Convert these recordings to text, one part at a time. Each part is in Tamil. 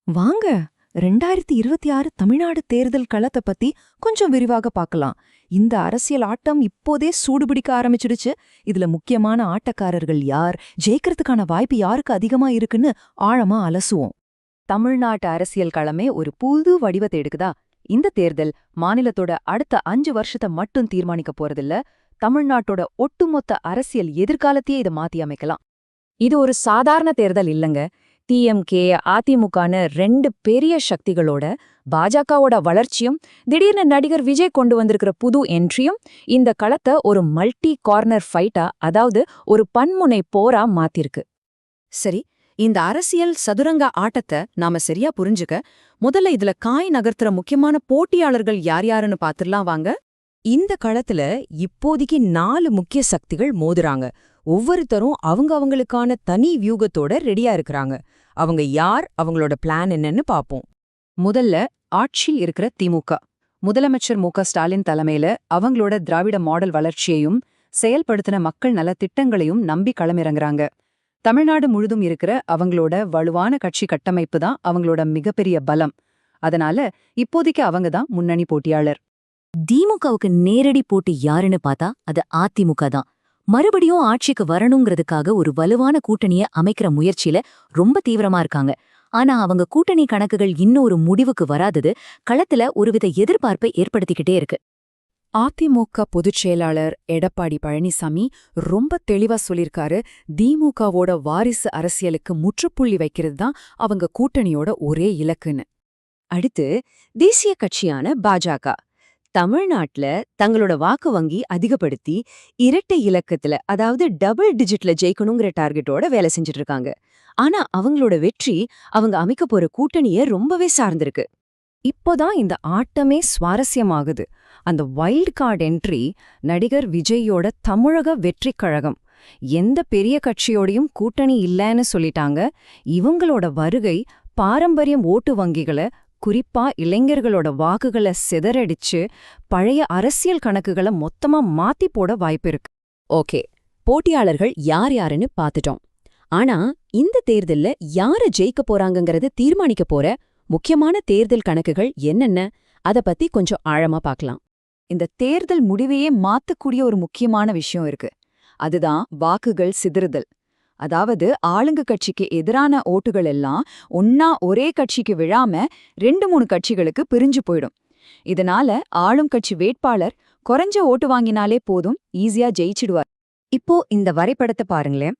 வாங்க 2026 தமிழ்நாடு தேர்தல் களத்தை பத்தி கொஞ்சம் விரிவாக பார்க்கலாம். இந்த அரசியல் ஆட்டம் இப்போதே சூடுபிடிக்க ஆரம்பிச்சிடுச்சு. இதுல முக்கியமான ஆட்டக்காரர்கள் யார், ஜெயிக்கிறதுக்கான வாய்ப்பு யாருக்கு அதிகமா இருக்குன்னு ஆழமா அலசுவோம். தமிழ்நாட்டு அரசியல் களமே ஒரு புது வடிவத்தை எடுக்குதா? இந்த தேர்தல் மாநிலத்தோட அடுத்த 5 வருஷத்தை மட்டும் தீர்மானிக்க போறதில்ல, தமிழ்நாட்டோட ஒட்டுமொத்த அரசியல் எதிர்காலத்தையே இதை மாத்தி அமைக்கலாம். இது ஒரு சாதாரண தேர்தல் இல்லங்க. டிஎம்கே, அதிமுகன்னு 2 பெரிய சக்திகளோட பாஜகவோட வளர்ச்சியும் திடீர்னு நடிகர் விஜய் கொண்டு வந்திருக்கிற புது என்ட்ரியும் இந்த களத்தை ஒரு மல்டி கார்னர் ஃபைட்டா, அதாவது ஒரு பன்முனை போரா மாத்திருக்கு. சரி, இந்த அரசியல் சதுரங்க ஆட்டத்தை நாம சரியா புரிஞ்சுக்க முதல்ல இதுல காய் நகர்த்துற முக்கியமான போட்டியாளர்கள் யார் யாருன்னு பாத்துடலாம் வாங்க. இந்த களத்துல இப்போதைக்கு 4 முக்கிய சக்திகள் மோதுறாங்க. ஒவ்வொருத்தரும் அவங்களுக்கான தனி வியூகத்தோட ரெடியா இருக்கிறாங்க. அவங்க யார், அவங்களோட பிளான் என்னன்னு பாப்போம். முதல்ல ஆட்சியில் இருக்கிற திமுக. முதலமைச்சர் மு.க.ஸ்டாலின் தலைமையில அவங்களோட திராவிட மாடல் வளர்ச்சியையும் செயல்படுத்தின மக்கள் நல திட்டங்களையும் நம்பி களமிறங்குறாங்க. தமிழ்நாடு முழுதும் இருக்கிற அவங்களோட வலுவான கட்சி கட்டமைப்பு தான் அவங்களோட மிகப்பெரிய பலம். அதனால இப்போதைக்கு அவங்க தான் முன்னணி போட்டியாளர். திமுகவுக்கு நேரடி போட்டி யாருன்னு பார்த்தா அது அதிமுக தான். மறுபடியும் ஆட்சிக்கு வரணுங்கிறதுக்காக ஒரு வலுவான கூட்டணிய அமைக்கிற முயற்சியில ரொம்ப தீவிரமா இருக்காங்க. ஆனா அவங்க கூட்டணி கணக்குகள் இன்னும் ஒரு முடிவுக்கு வராதது களத்துல ஒருவித எதிர்பார்ப்பை ஏற்படுத்திக்கிட்டே இருக்கு. அதிமுக பொதுச் செயலாளர் எடப்பாடி பழனிசாமி ரொம்ப தெளிவா சொல்லிருக்காரு, திமுகவோட வாரிசு அரசியலுக்கு முற்றுப்புள்ளி வைக்கிறது தான் அவங்க கூட்டணியோட ஒரே இலக்குன்னு. அடுத்து தேசிய கட்சியான பாஜக தமிழ்நாட்டுல தங்களோட வாக்கு வங்கி அதிகப்படுத்தி இரட்டை இலக்கத்துல, அதாவது டபுள் டிஜிட்ல ஜெயிக்கணுங்கிற டார்கெட்டோட வேலை செஞ்சுட்டு இருக்காங்க. ஆனா அவங்களோட வெற்றி அவங்க அமைக்க போற கூட்டணிய ரொம்பவே சார்ந்திருக்கு. இப்போதான் இந்த ஆட்டமே சுவாரஸ்யமாகுது. அந்த வைல்ட் கார்டு என்ட்ரி நடிகர் விஜயோட தமிழக வெற்றிக் கழகம். எந்த பெரிய கட்சியோடையும் கூட்டணி இல்லைன்னு சொல்லிட்டாங்க. இவங்களோட வருகை பாரம்பரியம் ஓட்டு வங்கிகளை, குறிப்பா இளைஞர்களோட வாக்குகளை சிதறடிச்சு பழைய அரசியல் கணக்குகளை மொத்தமா மாத்தி போட வாய்ப்பு இருக்கு. ஓகே, போட்டியாளர்கள் யார் யாருன்னு பாத்துட்டோம். ஆனா இந்த தேர்தல்ல யாரு ஜெயிக்க போறாங்கங்கறத தீர்மானிக்க போற முக்கியமான தேர்தல் கணக்குகள் என்னென்ன, அத பத்தி கொஞ்சம் ஆழமா பார்க்கலாம். இந்த தேர்தல் முடிவையே மாத்தக்கூடிய ஒரு முக்கியமான விஷயம் இருக்கு. அதுதான் வாக்குகள் சிதறுதல். அதாவது ஆளுங்க கட்சிக்கு எதிரான ஓட்டுகள் எல்லாம் ஒன்னா ஒரே கட்சிக்கு விழாம 2-3 கட்சிகளுக்கு பிரிஞ்சு போயிடும். இதனால ஆளும் கட்சி வேட்பாளர் குறைஞ்ச ஓட்டு வாங்கினாலே போதும், ஈஸியா ஜெயிச்சிடுவார். இப்போ இந்த வரைபடத்தை பாருங்களேன்.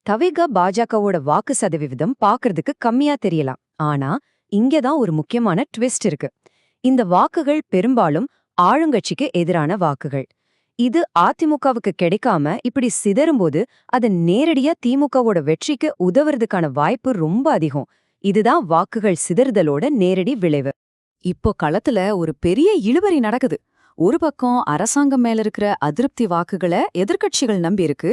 தவிக பாஜகவோட வாக்கு சதவீதம் பாக்குறதுக்கு கம்மியா தெரியலாம். ஆனா இங்கதான் ஒரு முக்கியமான ட்விஸ்ட் இருக்கு. இந்த வாக்குகள் பெரும்பாலும் ஆளுங்கட்சிக்கு எதிரான வாக்குகள். இது அதிமுகவுக்கு கிடைக்காம இப்படி சிதறும்போது அது நேரடியா திமுகவோட வெற்றிக்கு உதவுறதுக்கான வாய்ப்பு ரொம்ப அதிகம். இதுதான் வாக்குகள் சிதறுதலோட நேரடி விளைவு. இப்போ களத்துல ஒரு பெரிய இழுபறி நடக்குது. ஒரு பக்கம் அரசாங்கம் மேல இருக்கிற அதிருப்தி வாக்குகளை எதிர்க்கட்சிகள் நம்பி இருக்கு.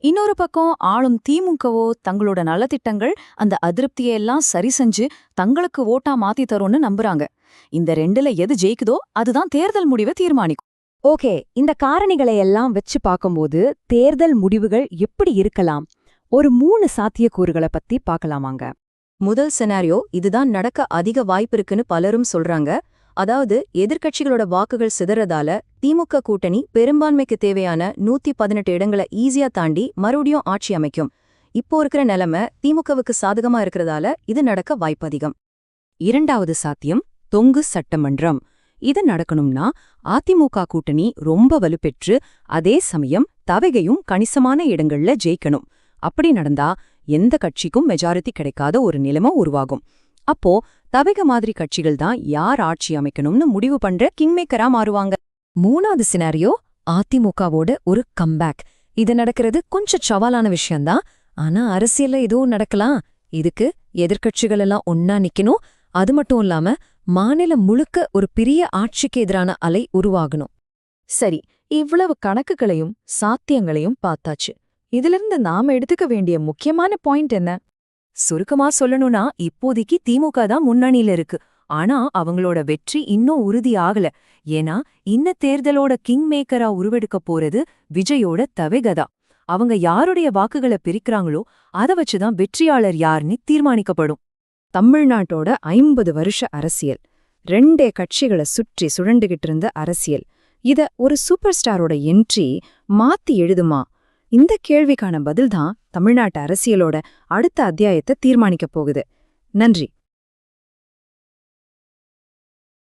இன்னொரு பக்கம் ஆளும் திமுகவோ தங்களோட நலத்திட்டங்கள் அந்த அதிருப்தியெல்லாம் சரி செஞ்சு தங்களுக்கு ஓட்டா மாத்தி தரும்னு நம்புறாங்க. இந்த 2ல எது ஜெயிக்குதோ அதுதான் தேர்தல் முடிவை தீர்மானிக்கும். ஓகே, இந்த காரணிகளை எல்லாம் வச்சு பார்க்கும்போது தேர்தல் முடிவுகள் எப்படி இருக்கலாம்? ஒரு 3 சாத்தியக்கூறுகளை பத்தி பார்க்கலாமாங்க. முதல் சினாரியோ, இதுதான் நடக்க அதிக வாய்ப்பிருக்குன்னு பலரும் சொல்றாங்க. அதாவது எதிர்க்கட்சிகளோட வாக்குகள் சிதறதால திமுக கூட்டணி பெரும்பான்மைக்கு தேவையான 118 இடங்களை ஈஸியா தாண்டி மறுபடியும் ஆட்சி அமைக்கும். இப்போ இருக்கிற நிலைமை திமுகவுக்கு சாதகமா இருக்கிறதால இது நடக்க வாய்ப்பு அதிகம். இரண்டாவது சாத்தியம், தொங்கு சட்டமன்றம். இது நடக்கணும்னா அதிமுக கூட்டணி ரொம்ப வலுப்பெற்று அதே சமயம் தவிகையும் கணிசமான இடங்கள்ல ஜெயிக்கணும். அப்படி நடந்தா எந்த கட்சிக்கும் மெஜாரிட்டி கிடைக்காத ஒரு நிலைமை உருவாகும். அப்போ தவிக மாதிரி கட்சிகள் தான் யார் ஆட்சி அமைக்கணும்னு முடிவு பண்ற கிங்மேக்கரா மாறுவாங்க. மூணாவது சினாரியோ, அதிமுகவோட ஒரு கம்பேக். இது நடக்கிறது கொஞ்சம் சவாலான விஷயம்தான். ஆனா அரசியல்ல இதுவும் நடக்கலாம். இதுக்கு எதிர்க்கட்சிகள் எல்லாம் ஒன்னா நிக்கணும். அது மட்டும் இல்லாம மாநிலம் முழுக்க ஒரு பெரிய ஆட்சிக்கு எதிரான அலை உருவாகணும். சரி, இவ்வளவு கணக்குகளையும் சாத்தியங்களையும் பார்த்தாச்சு. இதிலிருந்து நாம எடுத்துக்க வேண்டிய முக்கியமான பாயிண்ட் என்ன? சுருக்கமா சொல்லணும்னா இப்போதைக்கு திமுக தான் முன்னணியில இருக்கு. ஆனா அவங்களோட வெற்றி இன்னும் உறுதி ஆகல. ஏன்னா இந்த தேர்தலோட கிங் மேக்கரா உருவெடுக்க போறது விஜயோட தவிகதா. அவங்க யாருடைய வாக்குகளை பிரிக்கிறாங்களோ அதை வச்சுதான் வெற்றியாளர் யாருன்னு தீர்மானிக்கப்படும். தமிழ்நாட்டோட 50 வருஷ அரசியல், 2 கட்சிகளை சுற்றி சுழண்டுகிட்டு இருந்த அரசியல், இத ஒரு சூப்பர் ஸ்டாரோட என்ட்ரி மாத்தி எழுதுமா? இந்த கேள்விக்கான பதில்தான் தமிழ்நாட்டு அரசியலோட அடுத்த அத்தியாயத்தை தீர்மானிக்கப் போகுது. நன்றி.